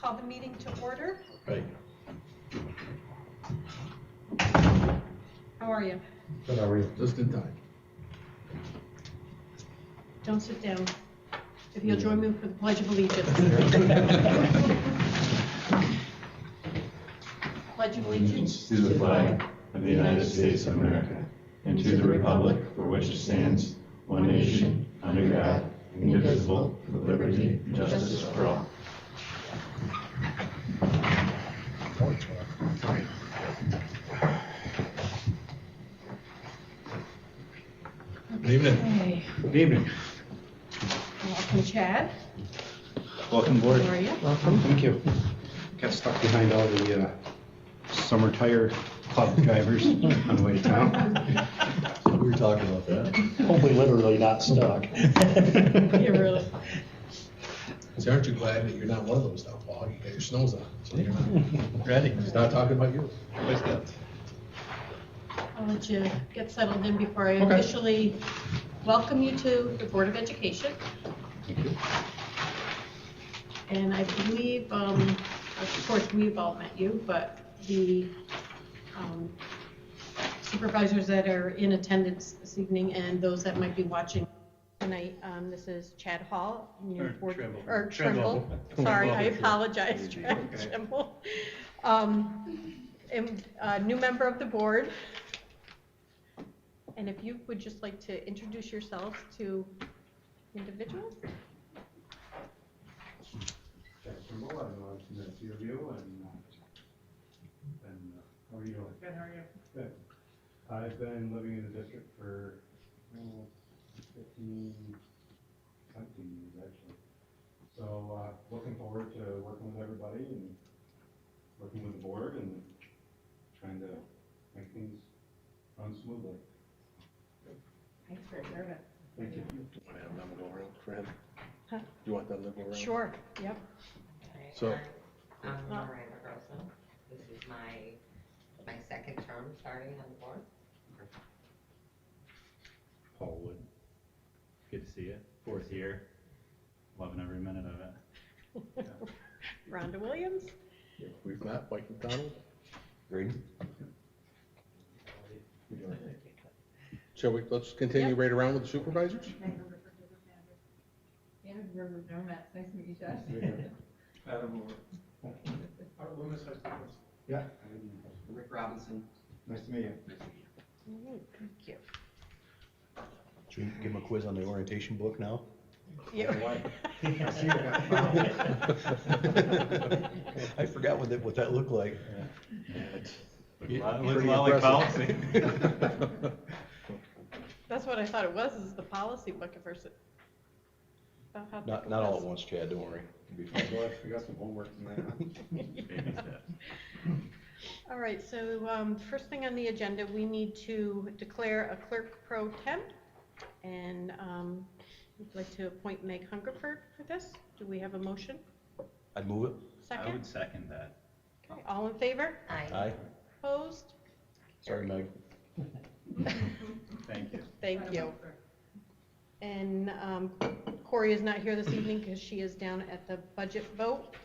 call the meeting to order. Right. How are you? Good, how are you? Just in time. Don't sit down. If you'll join me for the Pledge of Allegiance. Pledge of Allegiance to the flag of the United States of America and to the republic for which it stands, one nation, under God, indivisible, with liberty and justice for all. Good evening. Okay. Good evening. Welcome, Chad. Welcome aboard. How are you? Welcome. Thank you. Got stuck behind all the summer tire club drivers on the way to town. We were talking about that. Hopefully literally not stuck. You really. So aren't you glad that you're not one of those now, Paul? You got your snows on, so you're not ready. He's not talking about you. I'll let you get settled in before I Okay. officially welcome you to the Board of Education. Thank you. And I believe, of course, we've all met you, but the supervisors that are in attendance this evening and those that might be watching tonight, this is Chad Hall. New board- Trimble. Or Trimble. Sorry, I apologize, Chad Okay. Trimble. And a new member of the board. And if you would just like to introduce yourselves to individuals? I've met a few of you, and how are you doing? Good, how are you? Good. I've been living in the district for 15, 17 years actually. So looking forward to working with everybody and working with the board and trying to make things run smoothly. Thanks for serving. Thank you. You want to have them go around for him? Huh? You want them to go around? Sure, yep. So- I'm Miranda Grossman. This is my second term starting on the board. Paul Wood. Good to see you. 4th year. Loving every minute of it. Rhonda Williams? We've met Mike McDonald. Green. Shall we, let's continue Yep. right around with the supervisors? Yeah, River Dermott, nice to meet you, Josh. Adam Loomis, yeah. Rick Robinson. Nice to meet you. Thank you. Should we give him a quiz on the orientation book now? I forgot what that looked like. Looks a lot like policy. That's what I thought it was, is the policy book versus. Not all at once, Chad, don't worry. It'll be fine. We got some homework tonight. All right, so first thing on the agenda, we need to declare a clerk pro temp. And we'd like to appoint Meg Hungerford for this. Do we have a motion? I'd move it. I Second? would second that. Okay, all in favor? Aye. Opposed? Sorry, Meg. Thank you. Thank you. And Corey is not here this evening because she is down at the budget vote.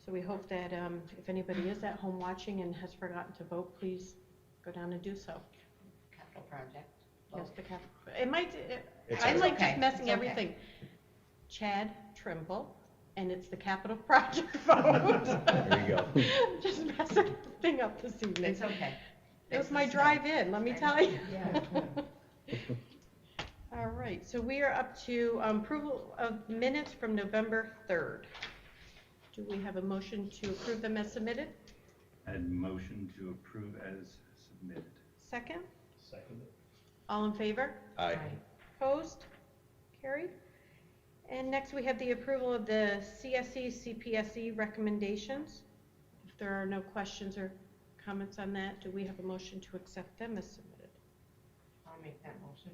So we hope that if anybody is at home watching and has forgotten to vote, please go down and do so. Capital project. Yes, the cap. It might. It's I'm like okay. just messing It's okay. everything. Chad Trimble, and it's the capital project vote. There you go. Just messing everything up this evening. It's okay. It was my drive-in, let me tell you. Yeah. All right, so we are up to approval of minutes from November 3rd. Do we have a motion to approve them as submitted? I'd motion to approve as submitted. Second? Second. All in favor? Aye. Opposed? Carried. And next we have the approval of the CSE, Cpsc recommendations. If there are no questions or comments on that, do we have a motion to accept them as submitted? I'll make that motion.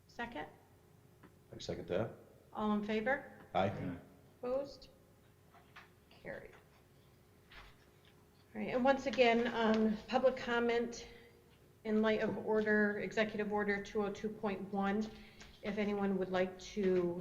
Second? I second that. All in favor? Aye. Opposed? Carried. All right, and once again, public comment in light of order, Executive Order 202.1, if anyone would like to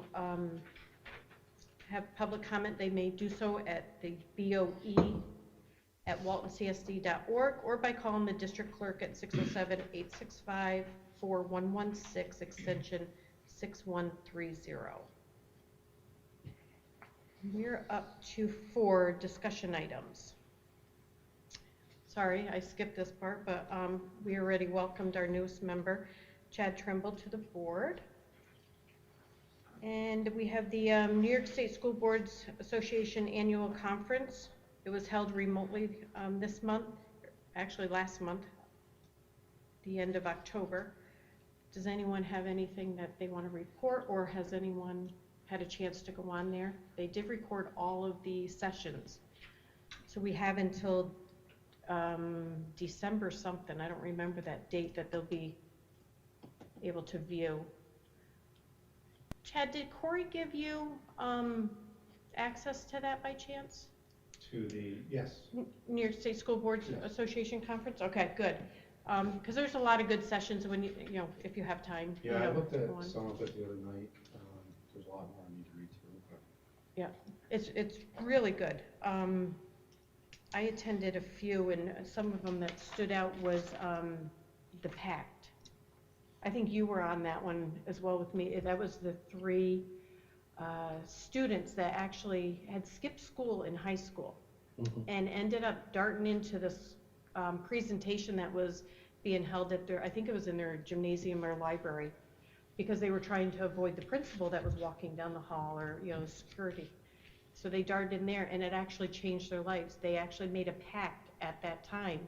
have public comment, they may do so at the BOE@waltoncsd.org or by calling the district clerk at 607-865-4116, extension 6130. We're up to 4 discussion items. Sorry, I skipped this part, but we already welcomed our newest member, Chad Trimble, to the board. And we have the New York State School Boards Association Annual Conference. It was held remotely this month, actually last month, the end of October. Does anyone have anything that they want to report, or has anyone had a chance to go on there? They did record all of the sessions. So we have until December something, I don't remember that date, that they'll be able to view. Chad, did Corey give you access to that by chance? To the, yes. New York State School Boards Yes. Association Conference? Okay, good. Because there's a lot of good sessions when you know, if you have time. Yeah, you I know, looked at go on. some of it the other night. There's a lot more I need to read through, but. Yeah, it's really good. I attended a few, and some of them that stood out was the PACT. I think you were on that one as well with me. That was the 3 students that actually had skipped school in high school and ended up darting into this presentation that was being held at their, I think it was in their gymnasium or library, because they were trying to avoid the principal that was walking down the hall, or, you know, security. So they darted in there, and it actually changed their lives. They actually made a pact at that time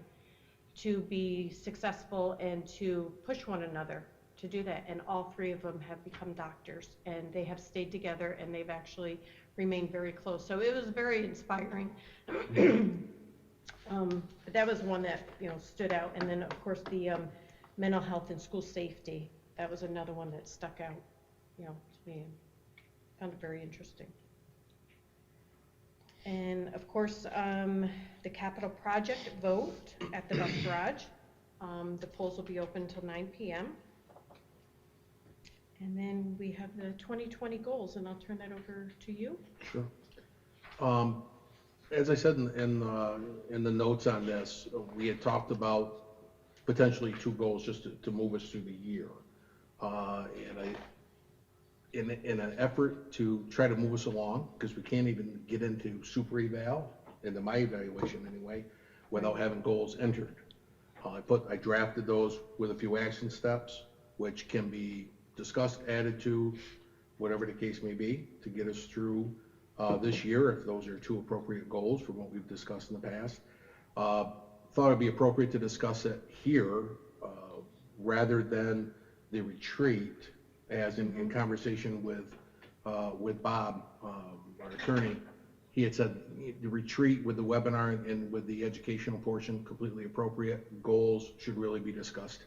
to be successful and to push one another to do that. And all 3 of them have become doctors, and they have stayed together, and they've actually remained very close. So it was very inspiring. But that was one that, you know, stood out. And then, of course, the mental health and school safety. That was another one that stuck out, you know, to me. Found it very interesting. And of course, the capital project vote at the bus garage. The polls will be open until 9 p.m. And then we have the 2020 goals, and I'll turn that over to you. Sure. As I said in the notes on this, we had talked about potentially 2 goals just to move us through the year. In an effort to try to move us along, because we can't even get into super eval, into my evaluation anyway, without having goals entered. I drafted those with a few action steps, which can be discussed, added to, whatever the case may be, to get us through this year, if those are 2 appropriate goals from what we've discussed in the past. Thought it'd be appropriate to discuss it here rather than the retreat, as in conversation with Bob, our attorney. He had said the retreat with the webinar and with the educational portion, completely appropriate. Goals should really be discussed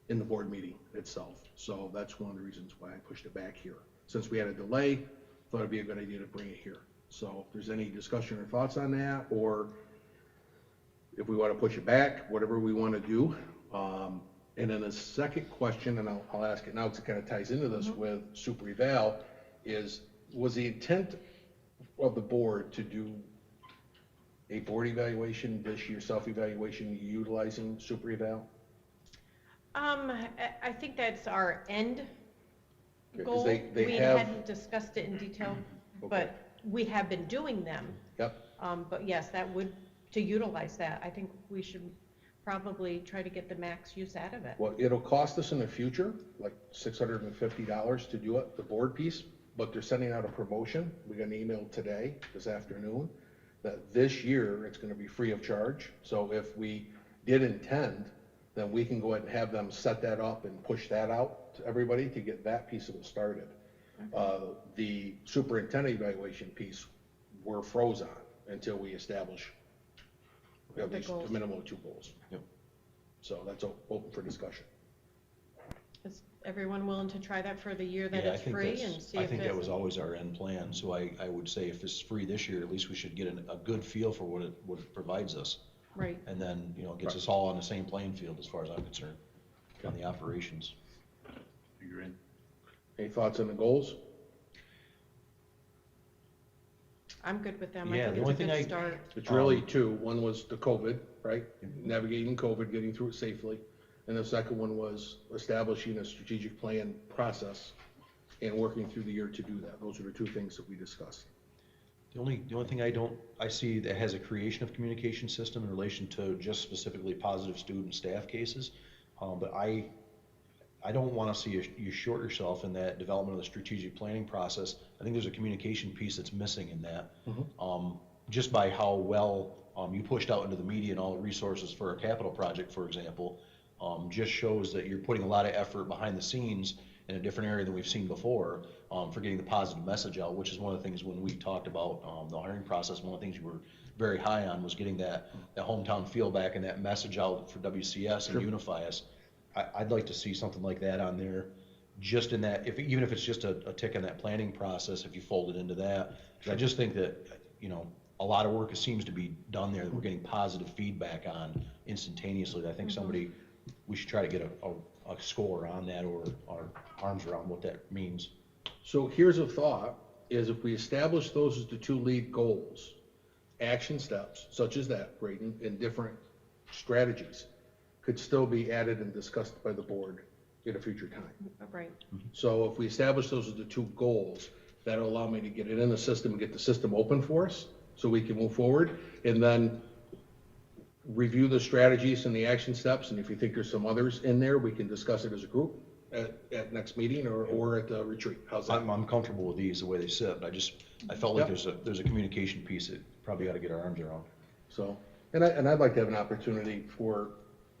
in the board meeting itself. So that's one of the reasons why I pushed it back here. Since we had a delay, thought it'd be a good idea to bring it here. So if there's any discussion or thoughts on that, or if we want to push it back, whatever we want to do. And then the second question, and I'll ask it now because it kind of ties into this with super eval, was the intent of the board to do a board evaluation this year, self-evaluation utilizing super eval? I think that's our end Yeah, 'cause goal. they We have- hadn't discussed it in detail, Okay. but we have been doing them. Yep. But yes, that would, to utilize that, I think we should probably try to get the max use out of it. Well, it'll cost us in the future, like $650 to do it, the board piece, but they're sending out a promotion. We got an email today, this afternoon, that this year it's gonna be free of charge. So if we did intend, then we can go ahead and have them set that up and push that out to everybody to get that piece of it started. The superintendent evaluation piece, we're froze on until we establish at The least goals. a minimum of 2 goals. Yep. So that's open for discussion. Is everyone willing to try that for the year that Yeah, it's free and see if I think that it's- was always our end plan, so I would say if it's free this year, at least we should get a good feel for what it provides us. Right. And then, it gets us all on the same playing field as far as I'm concerned, on the operations. Agreed. Any thoughts on the goals? I'm good with them. I Yeah, think the it's only a thing good I- start. It's really two. One was the COVID, right? Navigating COVID, getting through it safely. And the second one was establishing a strategic plan process and working through the year to do that. Those are the two things that we discussed. The only thing I see that has a creation of communication system in relation to just specifically positive student staff cases. But I don't wanna see you short yourself in that development of the strategic planning process. I think there's a communication piece that's missing in that. Just by how well, you pushed out into the media and all the resources for a capital project, for example, just shows that you're putting a lot of effort behind the scenes in a different area than we've seen before, for getting the positive message out, which is one of the things when we talked about, the hiring process, one of the things you were very high on was getting that hometown feel back and that message out for WCS and unify us. I'd like to see something like that on there, just in that, even if it's just a tick in that planning process, if you fold it into that. 'Cause I just think that, a lot of work seems to be done there that we're getting positive feedback on instantaneously. I think we should try to get a score on that, or our arms around what that means. So here's a thought, is if we establish those as the two lead goals, action steps such as that, Braden, and different strategies could still be added and discussed by the board at a future time. Right. So if we establish those as the two goals, that'll allow me to get it in the system and get the system open for us so we can move forward, and then review the strategies and the action steps, and if you think there's some others in there, we can discuss it as a group at next meeting or at the retreat. How's that? I'm comfortable with these, the way they sit, but I felt like Yep. there's a communication piece that probably ought to get our arms around. So, and I'd like to have an opportunity for,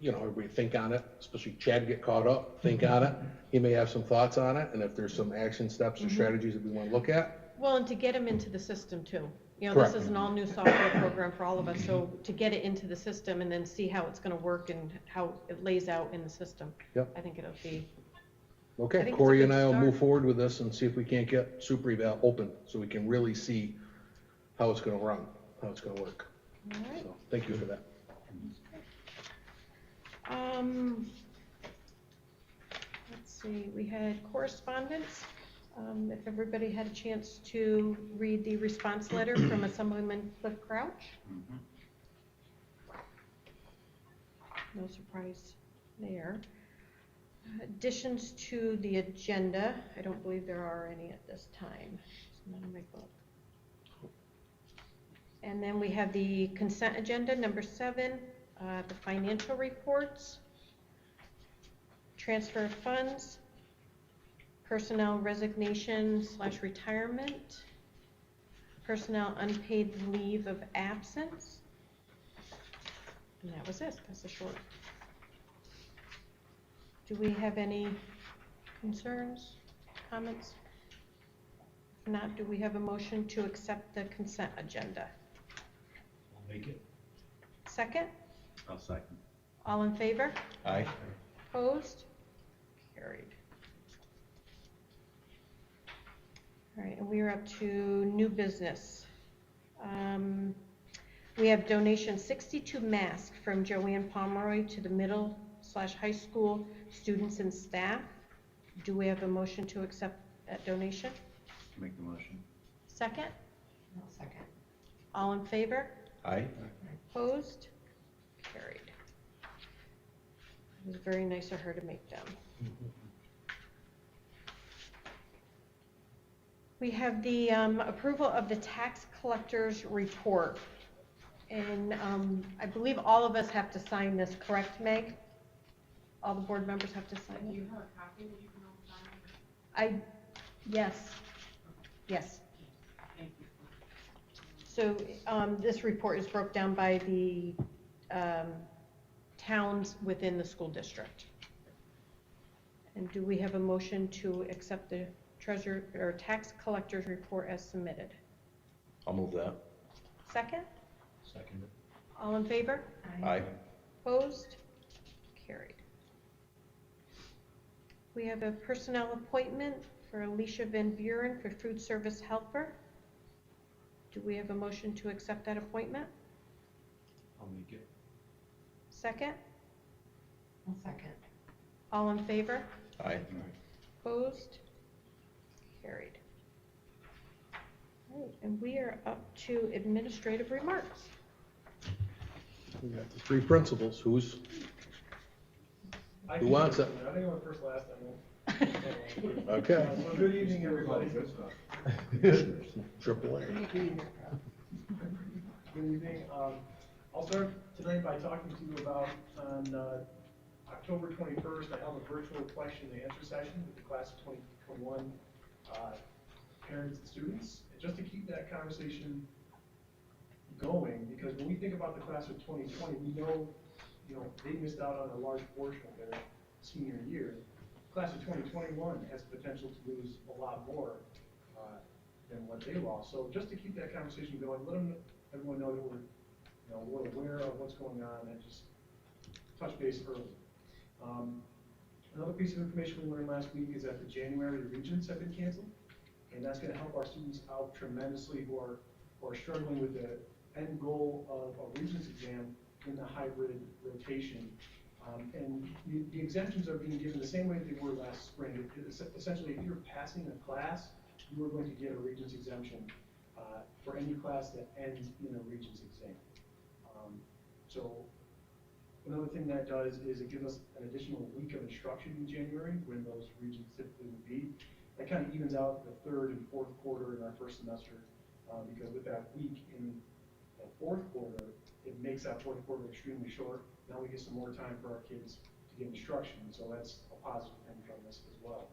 everybody to think on it, especially Chad get caught up, think on it. He may have some thoughts on it, and if there's some action steps or strategies that we want to look at. Well, and to get them into the system too. This Correct. is an all-new software program for all of us, so to get it into the system and then see how it's gonna work and how it lays out in the system. Yep. I think it'll be, I Okay, think it's a Corey good and I will start. move forward with this and see if we can't get super eval open, so we can really see how it's gonna run, how it's gonna work. all right. So, thank you for that. Let's see, we had correspondence. If everybody had a chance to read the response letter from Assemblyman Cliff Crouch. No surprise there. Additions to the agenda, I don't believe there are any at this time. It's not in my book. And then we have the consent agenda, number 7, the financial reports, transfer of funds, personnel resignation / retirement, personnel unpaid leave of absence. And that was it, that's a short. Do we have any concerns, comments? If not, do we have a motion to accept the consent agenda? I'll make it. Second, I'll second. all in favor? Aye. Opposed? Carried. All right, and we are up to new business. We have donation 62 masks from Joanne Pomeroy to the middle / high school students and staff. Do we have a motion to accept that donation? Make the motion. Second, I'll second. all in favor? Aye. Opposed? Carried. It was very nice of her to make them. We have the approval of the tax collector's report. And I believe all of us have to sign this, correct, Meg? All the board members have to sign Do it? you have a copy that you can all sign? Yes. Yes. Thank you. So this report is broke down by the towns within the school district. And do we have a motion to accept the treasurer or tax collector's report as submitted? I'll move that. Second, Second. all in favor? Aye. Opposed? Carried. We have a personnel appointment for Alicia Van Buren for food service helper. Do we have a motion to accept that appointment? I'll make it. Second, I'll second. all in favor? Aye. Opposed? Carried. Right, and we are up to administrative remarks. We got the three principals, who wants it? I think I went first last time. Okay. So good evening, everybody. Triple A. Good evening. I'll start tonight by talking to you about, on October 21st, I held a virtual question and answer session with the class of 2021 parents and students. And just to keep that conversation going, because when we think about the class of 2020, we know, they missed out on a large portion of their senior year. Class of 2021 has potential to lose a lot more than what they lost. So just to keep that conversation going, let everyone know that we're aware of what's going on and just touch base early. Another piece of information we learned last week is that the January regents have been canceled, and that's going to help our students out tremendously who are struggling with the end goal of a regents exam in the hybrid rotation. And the exemptions are being given the same way that they were last spring. Essentially, if you're passing a class, you are going to get a regents exemption for any class that ends in a regents exam. So another thing that does is it gives us an additional week of instruction in January when those regents typically would be. That kind of evens out the third and fourth quarter in our first semester because with that week in the fourth quarter, it makes that fourth quarter extremely short. Now we get some more time for our kids to get instruction, so that's a positive thing from this as well.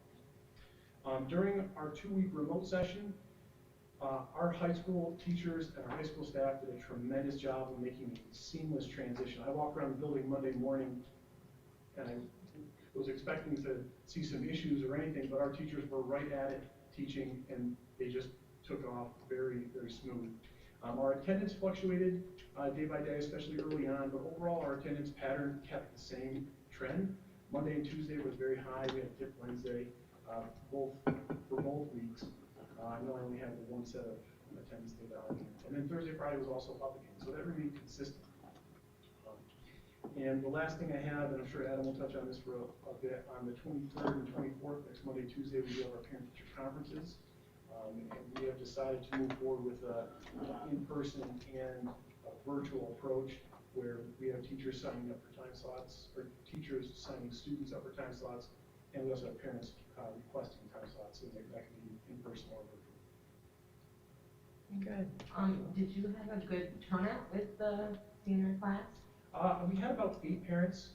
During our 2-week remote session, our high school teachers and our high school staff did a tremendous job of making a seamless transition. I walked around the building Monday morning and I was expecting to see some issues or anything, but our teachers were right at it teaching and they just took off very, very smooth. Our attendance fluctuated day by day, especially early on, but overall our attendance pattern kept the same trend. Monday and Tuesday was very high. We had a dip Wednesday, for both weeks. I know I only had the one set of attendance data on here. And then Thursday, Friday was also up again, so that remained consistent. And the last thing I have, and I'm sure Adam will touch on this for a bit, on the 23rd and 24th, next Monday, Tuesday, we have our parent-teacher conferences. And we have decided to move forward with an in-person and a virtual approach where we have teachers signing up for time slots, or teachers signing students up for time slots, and we also have parents requesting time slots, so that can be in-person or virtual. Good. Did you have a good turnout with the senior class? We had about 8 parents,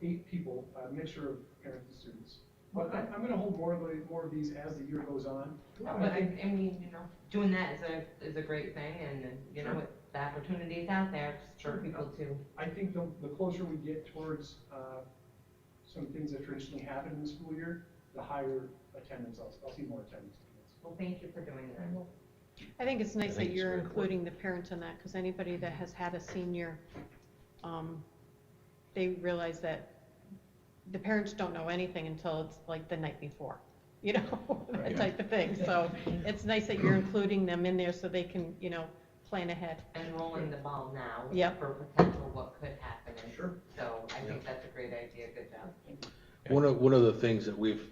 8 people, a mixture of parents and students. But Okay. I'm going to hold more of these as the year goes on. No, but I mean, doing that is a great thing, and Sure. with the opportunities out there for Sure. people to. I think the closer we get towards some things that traditionally happen in the school year, the higher attendance, I'll see more attendance. Well, thank you for doing that. I think it's nice I that think it's you're very including the parents in that, because anybody that has had a senior, they realize that the parents don't know anything until it's like the night before, that type of thing. So it's nice that you're including them in there so they can, plan ahead. And rolling the ball now. Yep. For potential what could happen. And Sure. So I think that's a great idea. Good job. One of the things that we've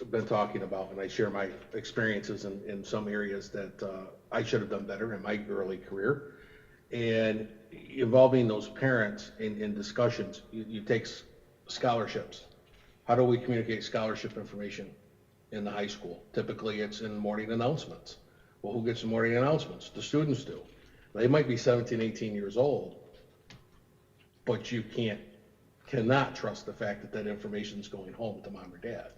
been talking about, and I share my experiences in some areas that I should have done better in my early career, and involving those parents in discussions. You take scholarships. How do we communicate scholarship information in the high school? Typically, it's in morning announcements. Well, who gets the morning announcements? The students do. They might be 17, 18 years old, but you cannot trust the fact that information is going home to mom or dad.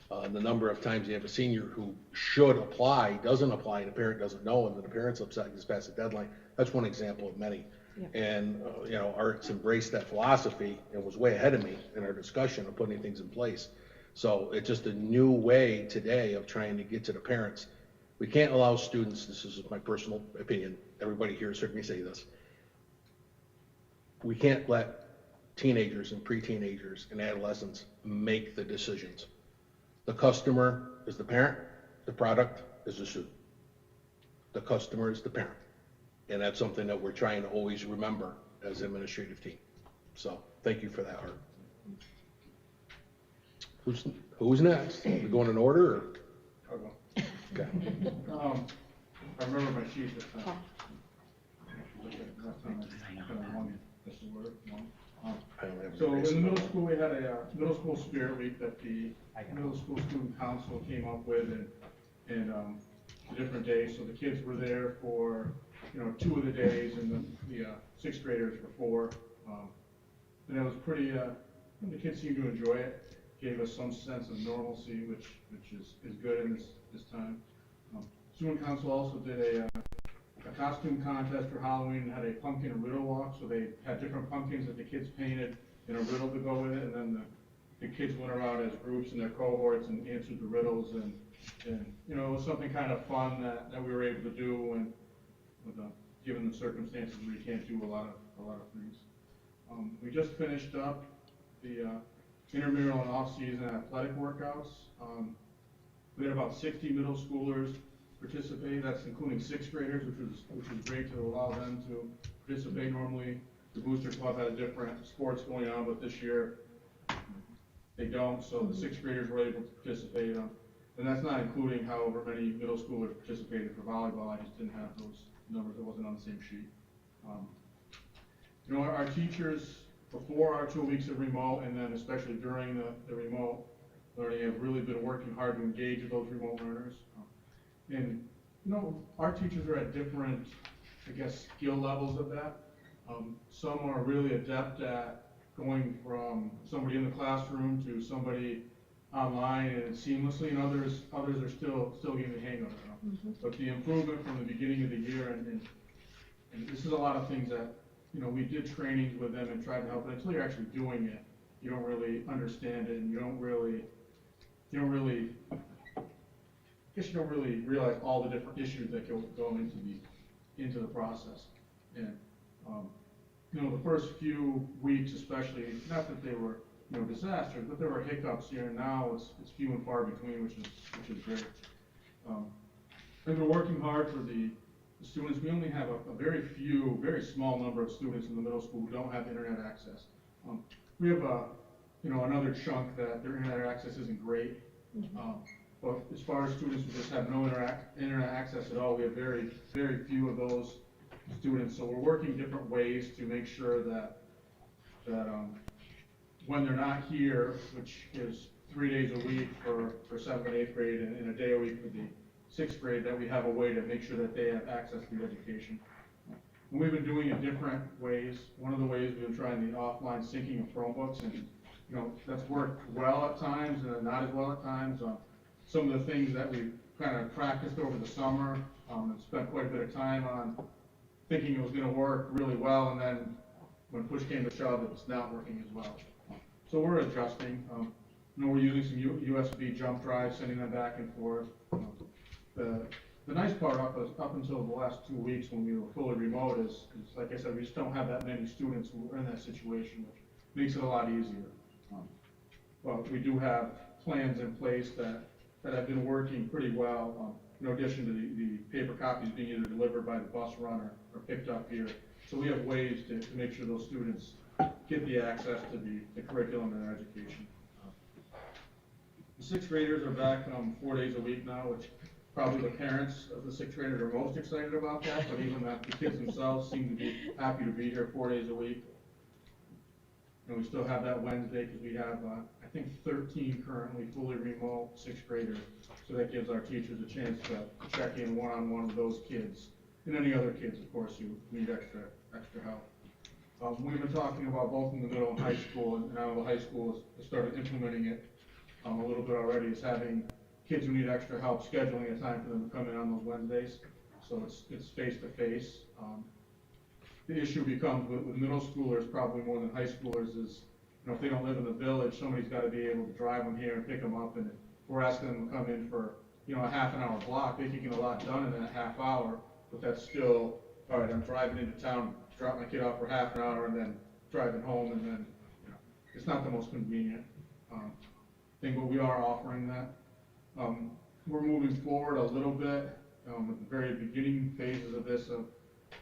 The number of times you have a senior who should apply, doesn't apply, and the parent doesn't know, and then the parent's upset because it's past the deadline. That's one example of many. Yep. And, Art's embraced that philosophy and was way ahead of me in our discussion of putting things in place. So it's just a new way today of trying to get to the parents. We can't allow students, this is my personal opinion, everybody here has heard me say this. We can't let teenagers and pre-teenagers and adolescents make the decisions. The customer is the parent, the product is the student. The customer is the parent. And that's something that we're trying to always remember as an administrative team. So thank you for that, Art. Who's next? We going in order? Or? Okay. I remember my sheet this time. Last time I kind of won this word, one. I don't have So any in race the middle about school, we had a middle school spirit week that the middle school student council came up with and different days. So the kids were there for, 2 of the days and the sixth graders for 4. And it was pretty, the kids seemed to enjoy it. Gave us some sense of normalcy, which is good in this time. Student council also did a costume contest for Halloween and had a pumpkin riddle walk. So they had different pumpkins that the kids painted and a riddle to go with it. And then the kids went around as groups in their cohorts and answered the riddles. And it was something kind of fun that we were able to do. And given the circumstances, we can't do a lot of things. We just finished up the intramural and off-season athletic workouts. We had about 60 middle schoolers participate. That's including 6th graders, which was great to allow them to participate. Normally, the Booster Club had different sports going on, but this year they don't. So the 6th graders were able to participate. And that's not including however many middle schoolers participated for volleyball. I just didn't have those numbers. It wasn't on the same sheet. Our teachers, before our 2 weeks of remote, and then especially during the remote learning, have really been working hard to engage with those remote learners. And, our teachers are at different, skill levels of that. Some are really adept at going from somebody in the classroom to somebody online and seamlessly, and others are still getting the hang of it. But the improvement from the beginning of the year, and this is a lot of things that, we did trainings with them and tried to help, but until you're actually doing it, you don't really understand it, and you don't really realize all the different issues that go into the process. And the first few weeks, especially, not that they were disasters, but there were hiccups here. And now it's few and far between, which is great. And we're working hard for the students. We only have a very small number of students in the middle school who don't have internet access. We have another chunk that their internet access isn't great. But as far as students who just have no internet access at all, we have very, very few of those students. So we're working different ways to make sure that when they're not here, which is 3 days a week for 7th and 8th grade and a day a week for the 6th grade, that we have a way to make sure that they have access to education. And we've been doing it different ways. One of the ways we've been trying the offline syncing of Chromebooks, and that's worked well at times and not as well at times. Some of the things that we kind of practiced over the summer and spent quite a bit of time on thinking it was going to work really well, and then when push came to shove, it's not working as well. So we're adjusting. We're using some USB jump drives, sending them back and forth. The nice part up until the last 2 weeks when we were fully remote is like I said, we just don't have that many students who are in that situation, which makes it a lot easier. But we do have plans in place that have been working pretty well, in addition to the paper copies being either delivered by the bus run or picked up here. So we have ways to make sure those students get the access to the curriculum and their education. The 6th graders are back 4 days a week now, which probably the parents of the 6th graders are most excited about that, but even the kids themselves seem to be happy to be here 4 days a week. And we still have that Wednesday because we have, I think, 13 currently fully remote 6th graders. So that gives our teachers a chance to check in one-on-one with those kids and any other kids, of course, who need extra help. We've been talking about both in the middle and high school, and now the high school has started implementing it a little bit already, is having kids who need extra help scheduling a time for them to come in on those Wednesdays. So it's face-to-face. The issue becomes with middle schoolers, probably more than high schoolers, is if they don't live in the village, somebody's got to be able to drive them here and pick them up. And if we're asking them to come in for a half an hour block, they can get a lot done in that half hour. But that's still, all right, I'm driving into town, drop my kid off for half an hour, and then driving home, and then it's not the most convenient thing. But we are offering that. We're moving forward a little bit at the very beginning phases of this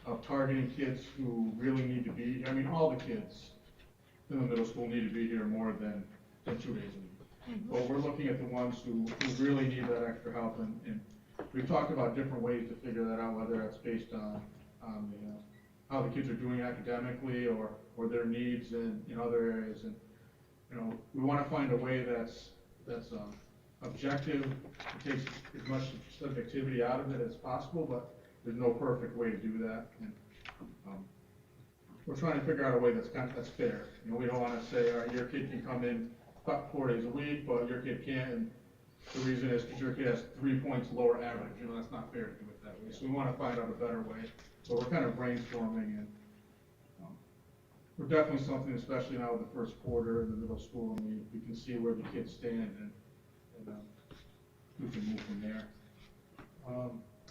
of targeting kids who really need to be here. I mean, all the kids in the middle school need to be here more than 2 days a week. But we're looking at the ones who really need that extra help, and we've talked about different ways to figure that out, whether that's based on how the kids are doing academically or their needs in other areas. And, we want to find a way that's objective, it takes as much subjectivity out of it as possible, but there's no perfect way to do that. And we're trying to figure out a way that's fair. We don't want to say, all right, your kid can come in 4 days a week, but your kid can't, and the reason is because your kid has 3 points lower average. That's not fair to do it that way. So we want to find out a better way. So we're kind of brainstorming, and we're definitely something, especially now with the first quarter in the middle school, and we can see where the kids stand, and we can move from there.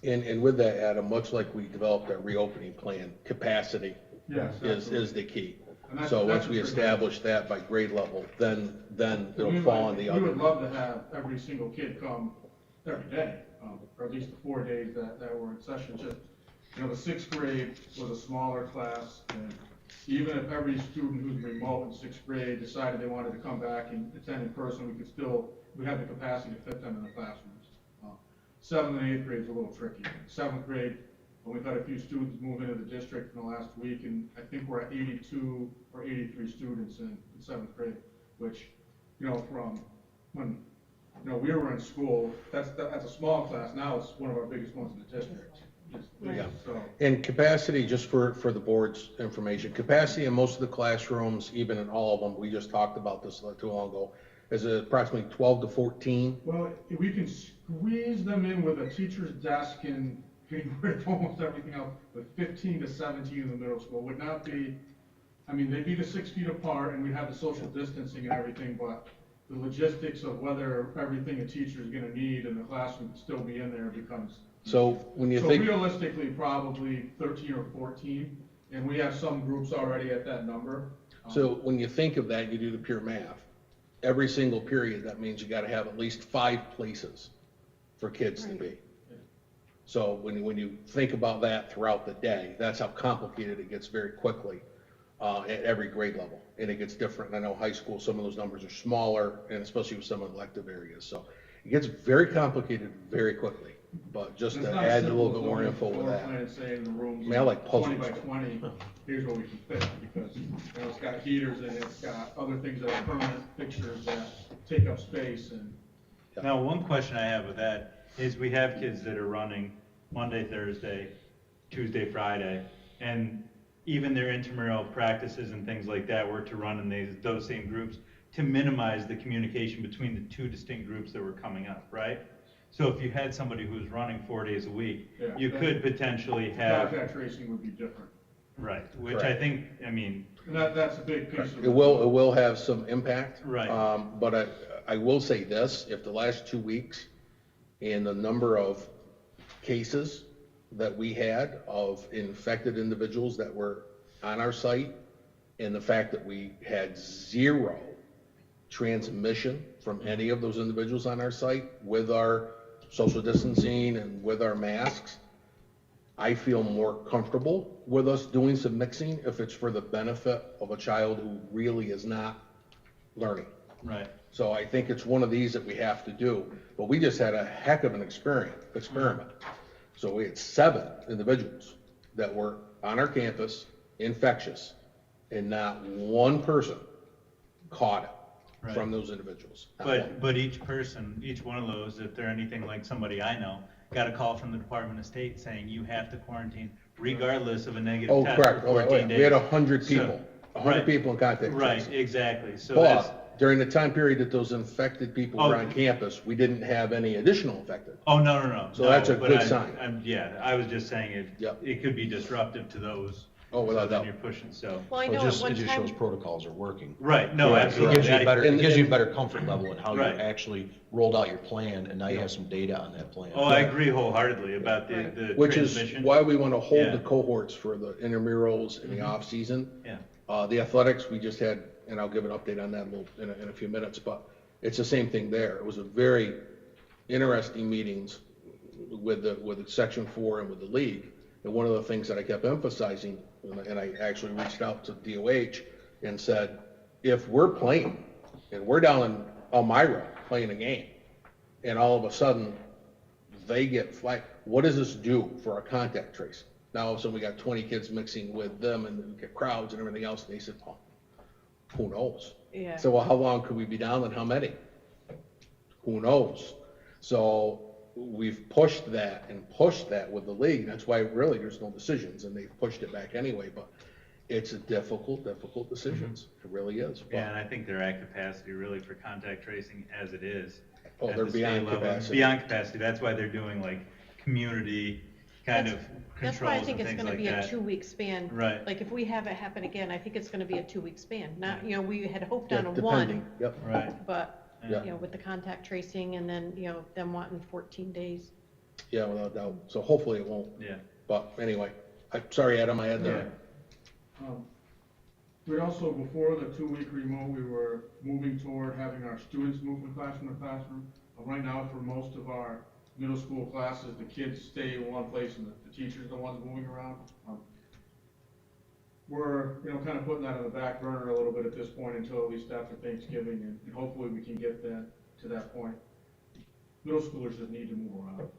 And with that, Adam, much like we developed our reopening plan, capacity Yes, is the key. And that's- So that's once we a tricky- establish that by grade level, then it'll We fall on the would other. love to have every single kid come every day, or at least the 4 days that were in session. Just, the 6th grade was a smaller class, and even if every student who's remote in 6th grade decided they wanted to come back and attend in person, we have the capacity to fit them in the classrooms. 7th and 8th grade is a little tricky. 7th grade, we've had a few students move into the district in the last week, and I think we're at 82 or 83 students in 7th grade, which, from when, we were in school, that's a small class. Now it's one of our biggest ones in the district. Yeah. So, And capacity, just for the board's information, capacity in most of the classrooms, even in all of them, we just talked about this not too long ago, is approximately 12 to 14. well, we can squeeze them in with a teacher's desk and getting rid of almost everything else, with 15 to 17 in the middle school would not be, they'd be the 6 feet apart, and we'd have the social distancing and everything, but the logistics of whether everything a teacher is gonna need in the classroom can still be in there becomes. So when you So think, realistically, probably 13 or 14, and we have some groups already at that number. so when you think of that, you do the pure math. Every single period, that means you gotta have at least 5 places for kids to Right. be. So when you think about that throughout the day, that's how complicated it gets very quickly at every grade level. And it gets different. I know high school, some of those numbers are smaller, and especially with some elective areas. So it gets very complicated very quickly. But just It's to not add a simple little as bit more looking at info the with floor that. plan and saying the room's I mean, I like 20 puzzles. by 20, here's what we can fit, because, it's got heaters in it, it's got other things that are permanent fixtures that take up space, and Now, one question I have with that is we have kids that are running Monday, Thursday, Tuesday, Friday, and even their intramural practices and things like that were to run in those same groups to minimize the communication between the 2 distinct groups that were coming up, right? So if you had somebody who was running 4 days a week, Yeah. you could potentially have, contact tracing would be different. right, which I Correct. think, And that's a big piece of It will have some impact. Right. But I will say this, if the last 2 weeks and the number of cases that we had of infected individuals that were on our site, and the fact that we had 0 transmission from any of those individuals on our site with our social distancing and with our masks, I feel more comfortable with us doing some mixing if it's for the benefit of a child who really is not learning. right, So I think it's one of these that we have to do, but we just had a heck of an experiment. So we had 7 individuals that were on our campus, infectious, and not one person caught it from those individuals. Not one. but each person, each one of those, if they're anything like somebody I know, got a call from the Department of State saying you have to quarantine regardless of a negative Oh, test correct. for Oh, 14 days. we had 100 So- people, 100 right. people in contact Right, tracing. exactly, so that's, But during the time period that those infected people were Oh. on campus, we didn't have any additional infected. oh, no. So that's a no, but good I'm- sign. Yeah, I was just saying it, Yep. it could be disruptive to those. Oh, without So then doubt. you're pushing, so, Well, I It know at just, one it just shows time, protocols are working. right, no, Correct. It absolutely. gives you a better, And- it gives you a better comfort level in how you Right. actually rolled out your plan, and now you have some data on that plan. Oh, I agree wholeheartedly about the Which is transmission. why we want to hold Yeah. the cohorts for the intramurals in the off-season. Yeah, The athletics, we just had, and I'll give an update on that in a few minutes, but it's the same thing there. It was a very interesting meetings with the Section 4 and with the league. And one of the things that I kept emphasizing, and I actually reached out to DOH and said, if we're playing, and we're down in Elmira playing a game, and all of a sudden they get flagged. What does this do for our contact tracing? Now, all of a sudden, we got 20 kids mixing with them and we get crowds and everything else, and they said, oh, who knows? Yeah. So, well, how long could we be down and how many? Who knows? So we've pushed that with the league. That's why really there's no decisions, and they've pushed it back anyway, but it's a difficult decisions. It really is. But- Yeah, and I think they're at capacity really for contact tracing as it is. Oh, at they're the state beyond level. capacity. Beyond capacity, that's why they're doing like community kind of That's why I controls think and it's things gonna like be a that. 2-week span. Right. Like if we have it happen again, I think it's gonna be a 2-week span, not, you know, we had hoped Yeah, on a depending. one, Yep. Right. but, Yeah. you know, with the contact tracing and then, you know, them wanting 14 days. Yeah, without doubt. So hopefully it won't. Yeah. But anyway, sorry, Adam, I had to. We also, before the 2-week remote, we were moving toward having our students move from classroom to classroom. Right now, for most of our middle school classes, the kids stay in one place and the teachers are the ones moving around. We're, you know, kind of putting that on the back burner a little bit at this point until at least after Thanksgiving, and hopefully we can get that to that point. Middle schoolers just need to move around.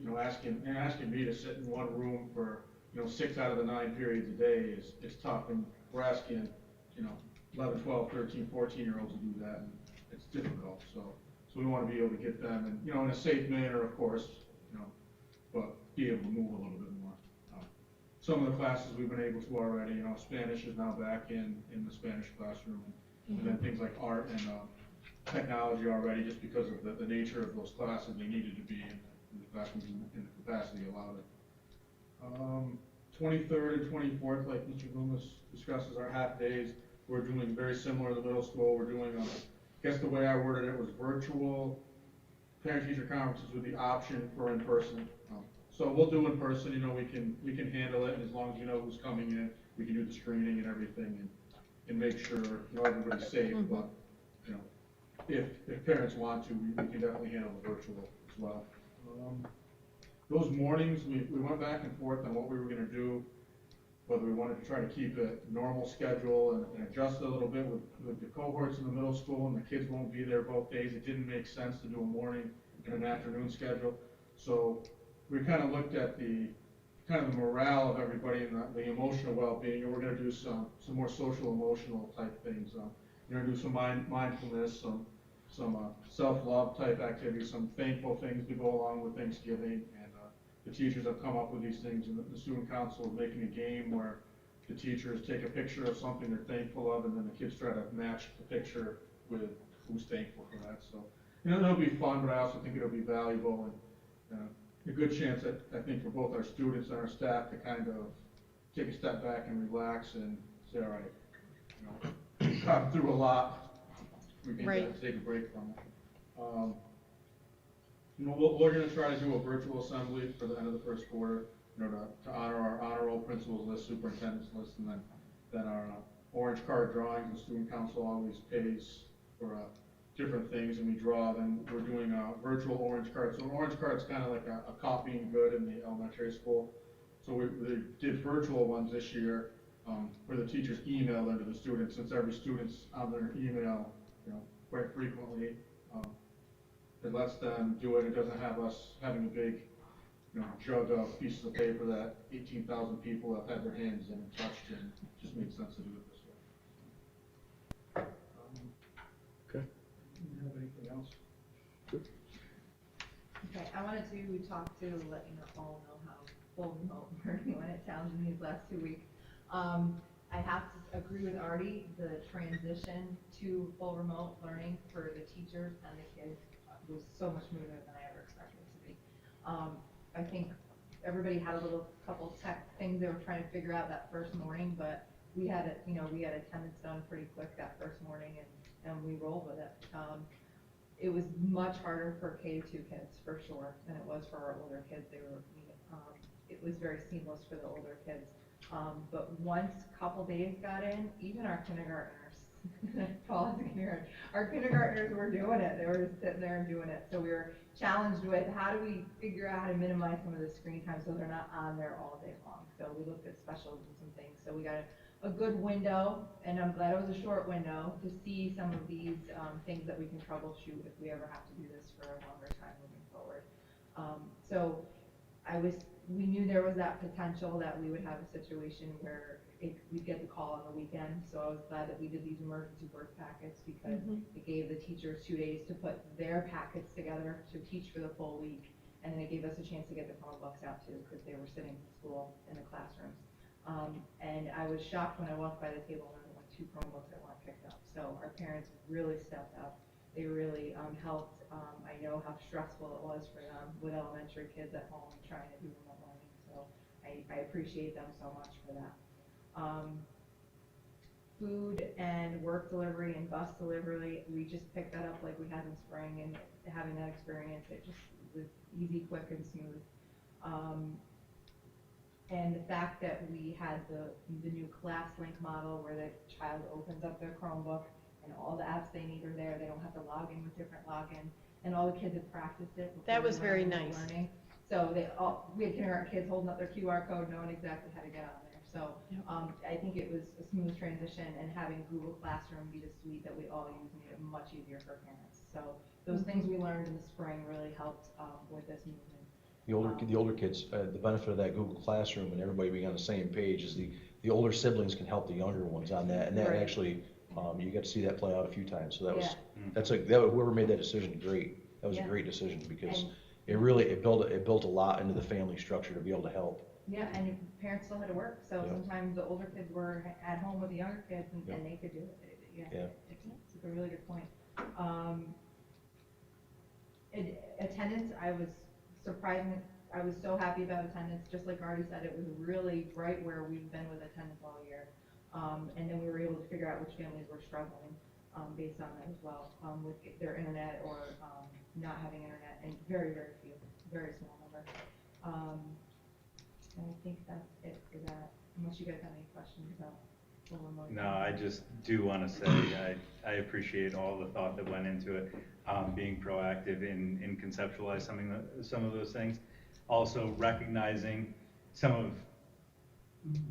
You know, asking me to sit in one room for, you know, 6 out of the 9 periods a day is tough, and we're asking, you know, 11, 12, 13, 14-year-olds to do that, and it's difficult, so we want to be able to get them, and, you know, in a safe manner, of course, you know, but be able to move a little bit more. Some of the classes we've been able to already, you know, Spanish is now back in the Spanish classroom, and then things like art and technology already, just because of the nature of those classes, they needed to be in the classrooms in the capacity allowed it. 23rd and 24th, like Mr. Loomis discusses, our half days. We're doing very similar to the middle school. We're doing, I guess the way I worded it was virtual parent-teacher conferences with the option for in-person. So we'll do in person, you know, we can handle it, and as long as you know who's coming in, we can do the screening and everything, and make sure, you know, everybody's safe, but, you know, if parents want to, we can definitely handle the virtual as well. Those mornings, we went back and forth on what we were gonna do, whether we wanted to try to keep a normal schedule and adjust it a little bit with the cohorts in the middle school, and the kids won't be there both days. It didn't make sense to do a morning and an afternoon schedule. So we kind of looked at the morale of everybody and the emotional well-being, and we're gonna do some more social emotional type things. We're gonna do some mindfulness, some self-love type activities, some thankful things to go along with Thanksgiving, and the teachers have come up with these things, and the student council is making a game where the teachers take a picture of something they're thankful of, and then the kids try to match the picture with who's thankful for that. So, you know, it'll be fun, but I also think it'll be valuable, and a good chance, I think, for both our students and our staff to kind of take a step back and relax and say, all right, you know, we've gone through a lot. We can take a break from it. You know, we're going to try to do a virtual assembly for the end of the first quarter, you know, to honor our honor roll principals list, superintendent's list, and then our orange card drawings. The student council always pays for different things, and we draw them. We're doing a virtual orange card. So an orange card's kind of like a copying good in the elementary school. So we did virtual ones this year, where the teachers email them to the students, since every student's on their email, you know, quite frequently. It lets them do it. It doesn't have us having a big, you know, jug of pieces of paper that 18,000 people have had their hands in and touched, and it just makes sense to do it this way. Okay. Do you have anything else? Okay, I wanted to talk to let you all know how full remote learning went at towns in these last 2 weeks. I have to agree with Artie, the transition to full remote learning for the teachers and the kids was so much smoother than I ever expected it to be. I think everybody had a couple tech things they were trying to figure out that first morning, but we had attendance done pretty quick that first morning, and we rolled with it. It was much harder for K-2 kids for sure than it was for our older kids. It was very seamless for the older kids. But once a couple days got in, even our kindergartners, our kindergartners were doing it. They were just sitting there and doing it. So we were challenged with how do we figure out how to minimize some of the screen time so they're not on there all day long. So we looked at specials and some things. So we got a good window, and I'm glad it was a short window, to see some of these things that we can troubleshoot if we ever have to do this for a longer time moving forward. So we knew there was that potential that we would have a situation where we'd get the call on the weekend. So I was glad that we did these emergency work packets because it gave the teachers 2 days to put their packets together to teach for the full week. And then it gave us a chance to get the Chromebooks out too, because they were sitting in school in the classrooms. And I was shocked when I walked by the table and there were 2 Chromebooks that weren't picked up. So our parents really stepped up. They really helped. I know how stressful it was for them with elementary kids at home trying to do remote learning. So I appreciate them so much for that. Food and work delivery and bus delivery, we just picked that up like we had in spring, and having that experience, it just was easy, quick, and smooth. And the fact that we had the new ClassLink model where the child opens up their Chromebook and all the apps they need are there. They don't have to log in with different logins, and all the kids have practiced it. That was they very went into nice. learning. So we had kindergarten kids holding up their QR code, knowing exactly how to get on there. So I think it was a smooth transition, and having Google Classroom be the suite that we all use made it much easier for parents. So those things we learned in the spring really helped with this movement. The older kids, the benefit of that Google Classroom and everybody being on the same page is the older siblings can help the younger ones on that, and that Right. actually, you get to see that play out a few times, so that was, Yeah. whoever made that decision, great. That was a Yeah. great decision, because And- it built a lot into the family structure to be able to help. Yeah, and parents still had to work, so Yeah. sometimes the older kids were at home with the younger kids, and, Yeah. and they could do it. Yeah. It's a really good point. Attendance, I was so happy about attendance. Just like Artie said, it was really right where we've been with attendance all year. And then we were able to figure out which families were struggling based on that as well, with their internet or not having internet, and very, very few, very small number. And I think that's it for that, unless you guys have any questions about the remote. No, I just do want to say, I appreciate all the thought that went into it, being proactive in conceptualize some of those things. Also recognizing some of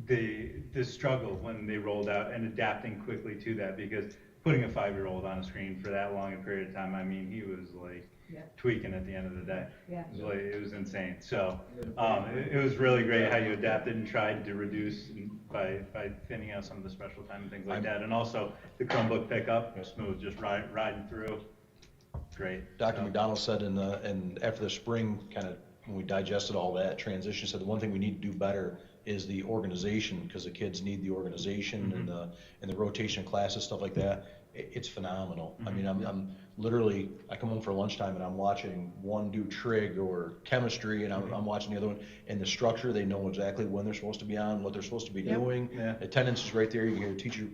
the struggle when they rolled out and adapting quickly to that, because putting a 5-year-old on a screen for that long a period of time, I mean, he was like tweaking at the end of the day. Yeah. It was insane. So it was really great how you adapted and tried to reduce by thinning out some of the special time and things like that. And also the Chromebook pickup, smooth, just riding through. Great. Dr. McDonald said and after the spring, kind of when we digested all that transition, said the one thing we need to do better is the organization, because the kids need the organization and the rotation of classes, stuff like that. It's phenomenal. I mean, I'm literally, I come home for lunchtime and I'm watching one do trig or chemistry, and I'm watching the other one, and the structure, they know exactly when they're supposed to be on, what they're supposed to be doing. Yeah. Attendance is right there. You can hear the teacher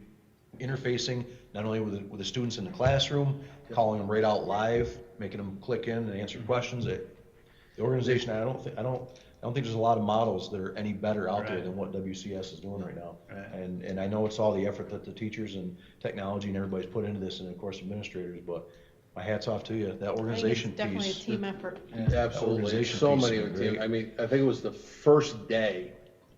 interfacing not only with the students in the classroom, calling them right out live, making them click in and answer questions. The organization, I don't think there's a lot of models that are any better out there than what WCS is doing right now. Right. And I know it's all the effort that the teachers and technology and everybody's put into this, and of course administrators, but my hat's off to you. That organization piece. I think it's definitely a team effort. Absolutely, organization so piece many is of the team, great. I mean, I think it was the first day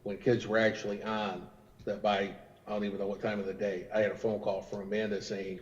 when kids were actually on, that by, I don't even know what time of the day, I had a phone call from Amanda saying,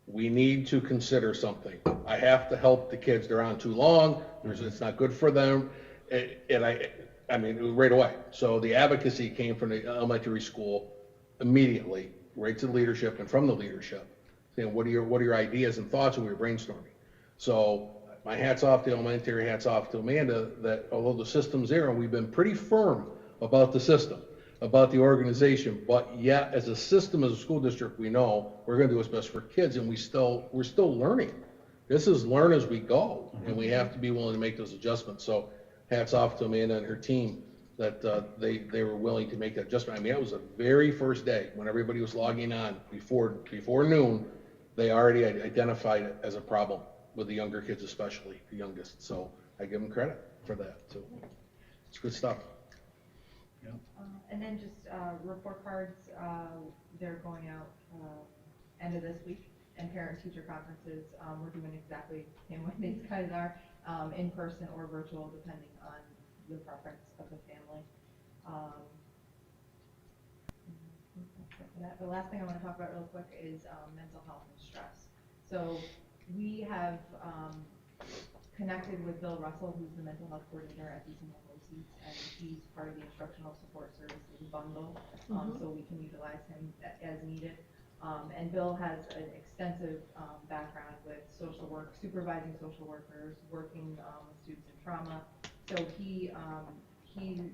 we need to consider something. I have to help the kids, they're on too long, it's not good for them, and I mean, it was right away. So the advocacy came from the elementary school immediately, right to the leadership, and from the leadership, saying, what are your ideas and thoughts when we were brainstorming? So my hat's off to elementary, hats off to Amanda, that although the system's there, and we've been pretty firm about the system, about the organization, but yet as a system, as a school district, we know we're gonna do what's best for kids, and we're still learning. This is learn as we go, and we have to be willing to make those adjustments. So hats off to Amanda and her team that they were willing to make that adjustment. I mean, that was the very first day when everybody was logging on before noon, they already identified it as a problem with the younger kids, especially the youngest. So I give them credit for that. So it's good stuff. And then just report cards, they're going out end of this week, and parent-teacher conferences, we're doing exactly the same way these guys are, in person or virtual, depending on the preference of the family. The last thing I want to talk about real quick is mental health and stress. So we have connected with Bill Russell, who's the mental health coordinator at these seats, and he's part of the instructional support services bundle, so we can utilize him as needed. And Bill has an extensive background with social work, supervising social workers, working with students in trauma. So he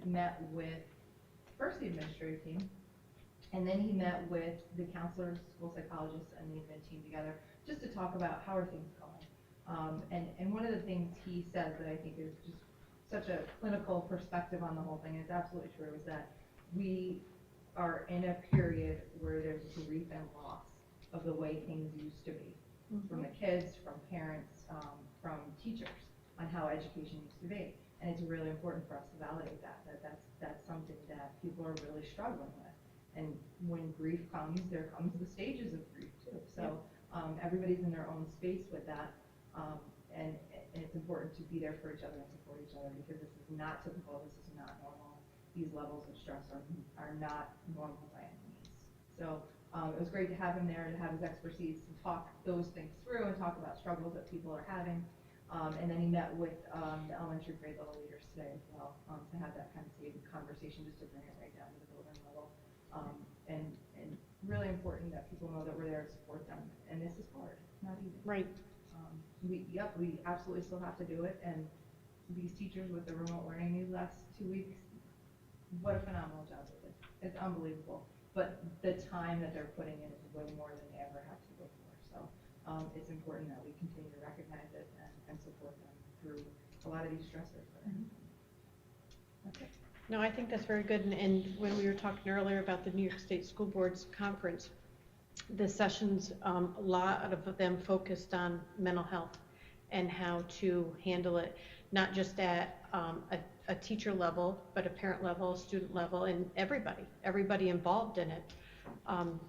met with first the administrative team, and then he met with the counselors, school psychologists, and the admin team together just to talk about how are things going. And one of the things he says that I think is just such a clinical perspective on the whole thing, and it's absolutely true, is that we are in a period where there's grief and loss of the way things used to be, from the kids, from parents, from teachers, on how education used to be. And it's really important for us to validate that's something that people are really struggling with. And when grief comes, there comes the stages of grief too. So everybody's in their own space with that. And it's important to be there for each other and support each other, because this is not typical, this is not normal. These levels of stress are not normal by any means. So it was great to have him there, to have his expertise, to talk those things through and talk about struggles that people are having. And then he met with the elementary grade level leaders today as well, to have that kind of same conversation, just to bring it right down to the building level. And really important that people know that we're there to support them. And this is hard, it's not easy. Right. We absolutely still have to do it. And these teachers with the remote learning these last 2 weeks, what a phenomenal job they did. It's unbelievable. But the time that they're putting in is way more than they ever had to before. So it's important that we continue to recognize it and support them through a lot of these stressors. That's it. No, I think that's very good. And when we were talking earlier about the New York State School Board's conference, the sessions, a lot of them focused on mental health and how to handle it, not just at a teacher level, but a parent level, student level, and everybody involved in it.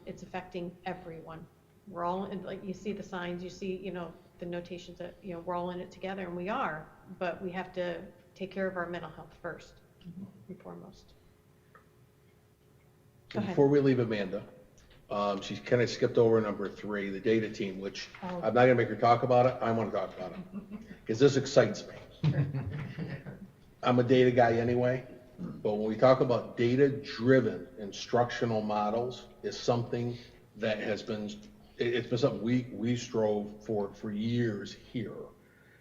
It's affecting everyone. We're all in, like, you see the signs, you see, the notations that, we're all in it together, and we are, but we have to take care of our mental health first and foremost. Go ahead. Before we leave Amanda, she's kind of skipped over number 3, the data team, which I'm not going to make her talk about it. I want to talk about it because this excites me. I'm a data guy anyway, but when we talk about data-driven instructional models, is something that it's been something we strove for years here.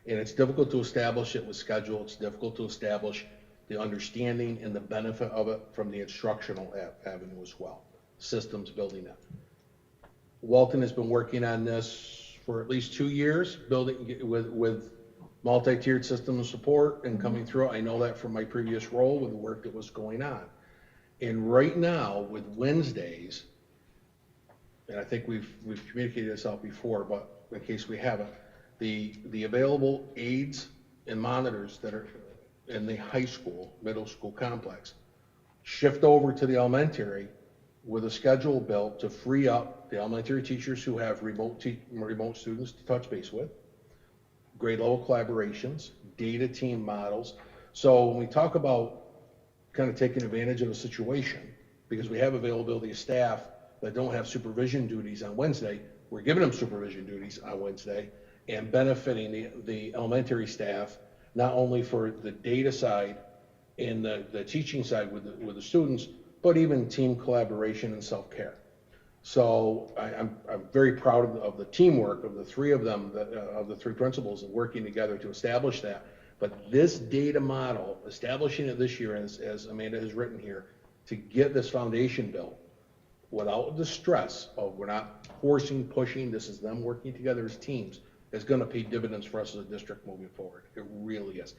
And it's difficult to establish it with schedule. It's difficult to establish the understanding and the benefit of it from the instructional avenue as well. Systems building it. Walton has been working on this for at least 2 years, building with multi-tiered system of support and coming through. I know that from my previous role with the work that was going on. And right now with Wednesdays, and I think we've communicated this out before, but in case we haven't, the available aids and monitors that are in the high school, middle school complex shift over to the elementary with a schedule built to free up the elementary teachers who have remote students to touch base with, grade level collaborations, data team models. So when we talk about kind of taking advantage of a situation, because we have availability of staff that don't have supervision duties on Wednesday, we're giving them supervision duties on Wednesday and benefiting the elementary staff, not only for the data side and the teaching side with the students, but even team collaboration and self-care. So I'm very proud of the teamwork of the 3 of them, of the 3 principals, and working together to establish that. But this data model, establishing it this year, as Amanda has written here, to get this foundation built without the stress of we're not forcing, pushing, this is them working together as teams, is going to pay dividends for us as a district moving forward. It really is.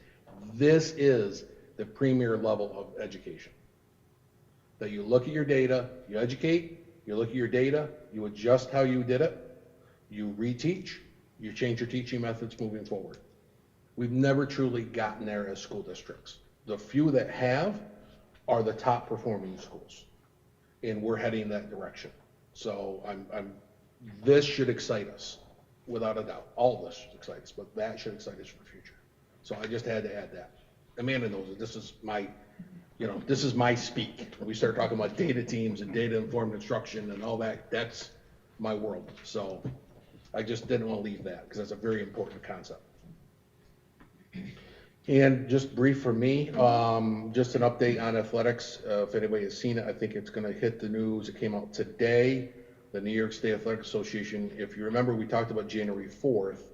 This is the premier level of education. That you look at your data, you educate, you look at your data, you adjust how you did it, you reteach, you change your teaching methods moving forward. We've never truly gotten there as school districts. The few that have are the top performing schools, and we're heading in that direction. So this should excite us, without a doubt. All of this should excite us, but that should excite us for the future. So I just had to add that. Amanda knows it. This is my this is my speak. When we start talking about data teams and data-informed instruction and all that, that's my world. So I just didn't want to leave that because that's a very important concept. And just brief for me, just an update on athletics, if anybody has seen it, I think it's gonna hit the news, it came out today, the New York State Athletic Association, if you remember, we talked about January 4th,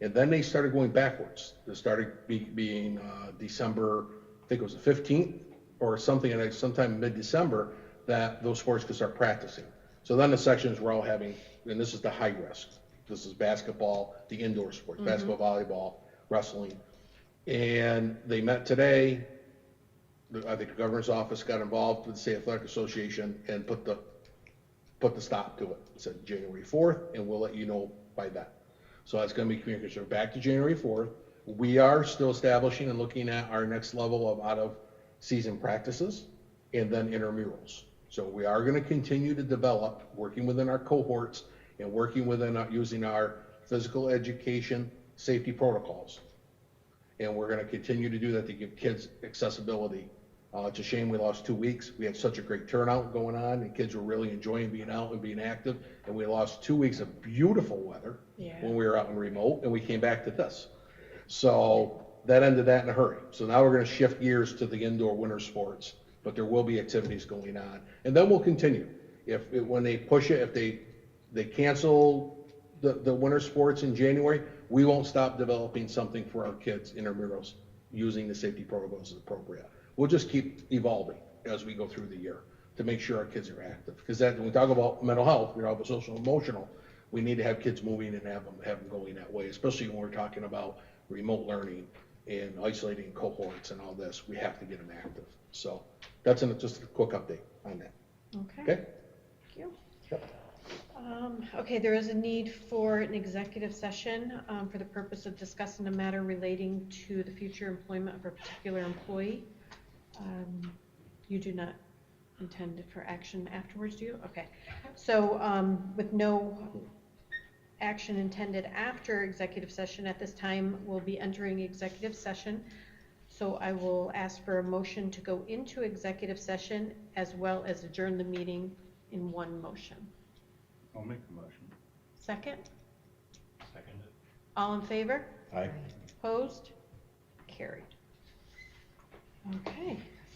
and then they started going backwards, it started being, December, I think it was the 15th, or something, and sometime mid-December, that those sports could start practicing. So then the sections were all having, and this is the high risk, this is basketball, the indoor sports, basketball, volleyball, wrestling. And they met today, I think the governor's office got involved with the State Athletic Association and put the stop to it. It said January 4th, and we'll let you know by then. So that's gonna be communication, back to January 4th. We are still establishing and looking at our next level of out-of-season practices and then intramurals. So we are gonna continue to develop, working within our cohorts and working within, using our physical education safety protocols. And we're gonna continue to do that to give kids accessibility. It's a shame we lost 2 weeks. We had such a great turnout going on, and kids were really enjoying being out and being active. And we lost 2 weeks of beautiful weather when we were out in remote, and we came back to this. So that ended that in a hurry. So now we're gonna shift gears to the indoor winter sports, but there will be activities going on. And then we'll continue. When they push it, if they cancel the winter sports in January, we won't stop developing something for our kids, intramurals, using the safety protocols as appropriate. We'll just keep evolving as we go through the year to make sure our kids are active. Because when we talk about mental health, we talk about social and emotional, we need to have kids moving and have them going that way, especially when we're talking about remote learning and isolating cohorts and all this. We have to get them active. So that's just a quick update on that. Okay. Okay? Thank you. Yep. Okay, there is a need for an executive session for the purpose of discussing a matter relating to the future employment of a particular employee. You do not intend for action afterwards, do you? Okay. So with no action intended after executive session at this time, we'll be entering executive session. So I will ask for a motion to go into executive session as well as adjourn the meeting in one motion. I'll make the motion. Second? Second it. All in favor? Aye. Opposed? Carried. Okay.